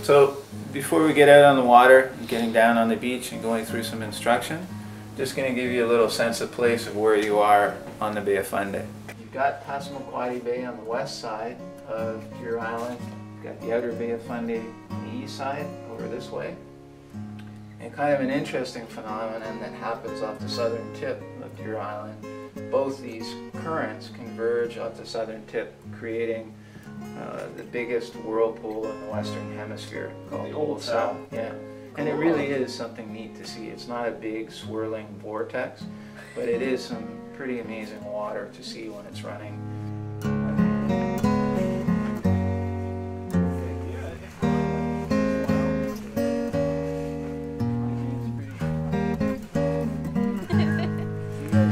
So before we get out on the water, getting down on the beach and going through some instruction, just going to give you a little sense of place of where you are on the Bay of Fundy. You've got Passamaquoddy Bay on the west side of your island. You've got the outer Bay of Fundy on the east side, over this way. And kind of an interesting phenomenon that happens off the southern tip of your island. Both these currents converge off the southern tip, creating the biggest whirlpool in the Western Hemisphere, called the Old South. Yeah, and it really is something neat to see. It's not a big swirling vortex, but it is some pretty amazing water to see when it's running.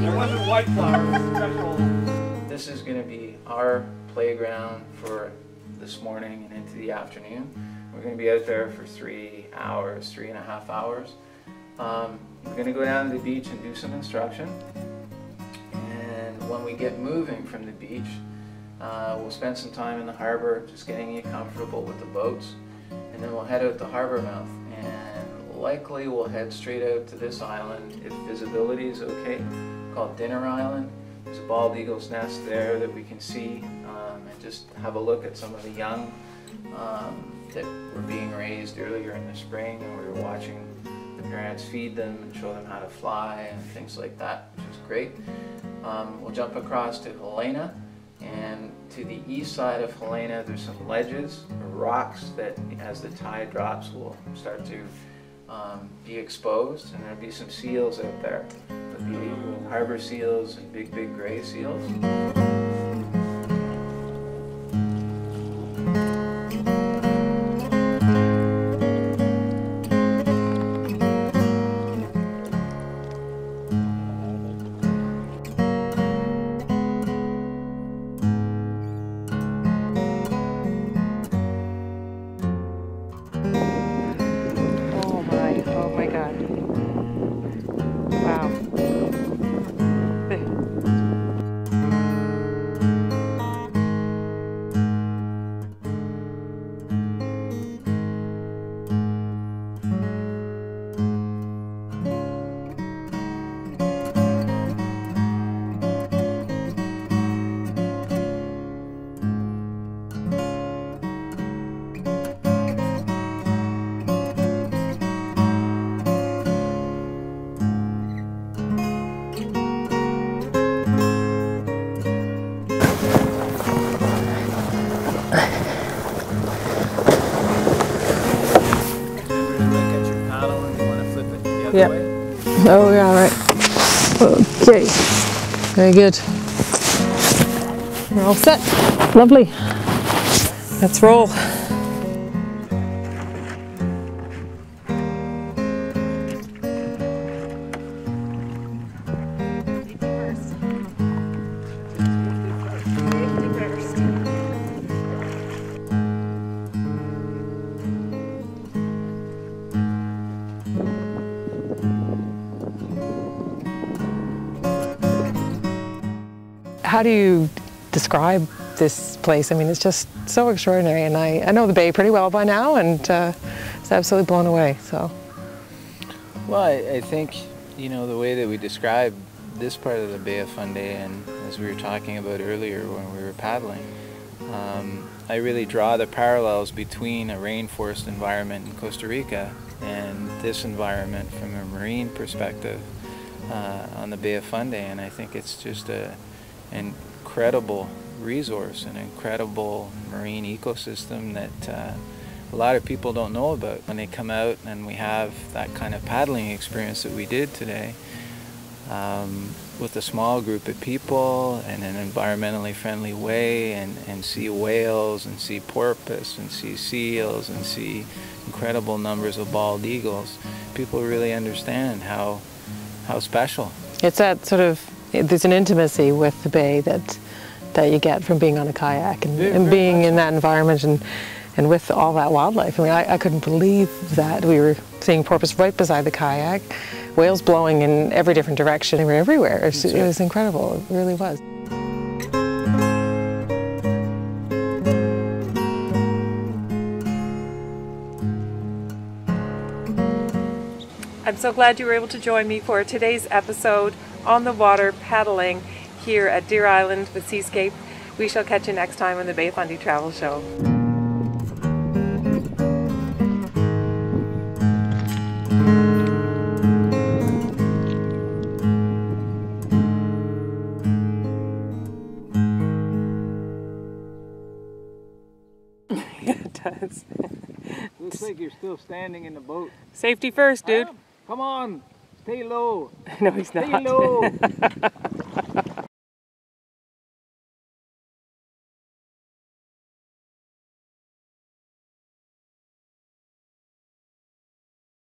There wasn't white flowers, special. This is going to be our playground for this morning and into the afternoon. We're going to be out there for 3 hours, 3.5 hours. We're going to go down to the beach and do some instruction. And when we get moving from the beach, we'll spend some time in the harbor just getting you comfortable with the boats. And then we'll head out the harbor mouth. And likely we'll head straight out to this island if visibility is okay, called Dinner Island. There's a bald eagle's nest there that we can see, and just have a look at some of the young that were being raised earlier in the spring, and we were watching the parents feed them and show them how to fly and things like that, which is great. We'll jump across to Helena, and to the east side of Helena there's some ledges or rocks that as the tide drops will start to be exposed, and there'll be some seals out there. There'll be harbor seals and big gray seals. Oh my God. Wow. Yeah. Oh, yeah, right. Okay. Very good. We're all set. Lovely. Let's roll. How do you describe this place? I mean, it's just so extraordinary, and I know the bay pretty well by now, and it's absolutely blown away. So, well, I think, you know, the way that we describe this part of the Bay of Fundy, and as we were talking about earlier when we were paddling, I really draw the parallels between a rainforest environment in Costa Rica and this environment from a marine perspective on the Bay of Fundy, and I think it's just an incredible resource, an incredible marine ecosystem that a lot of people don't know about. When they come out and we have that kind of paddling experience that we did today, with a small group of people in an environmentally friendly way, and see whales and see porpoise and see seals and see incredible numbers of bald eagles, people really understand how special. It's that sort of, there's an intimacy with the bay that you get from being on a kayak and being in that environment and with all that wildlife. I mean, I couldn't believe that we were seeing porpoise right beside the kayak, whales blowing in every different direction. They were everywhere. It was incredible. It really was. I'm so glad you were able to join me for today's episode on the water paddling here at Deer Island with Seascape. We shall catch you next time on the Bay Fundy Travel Show. It does. Looks like you're still standing in the boat. Safety first, dude. Come on, stay low. No, he's not. Stay low.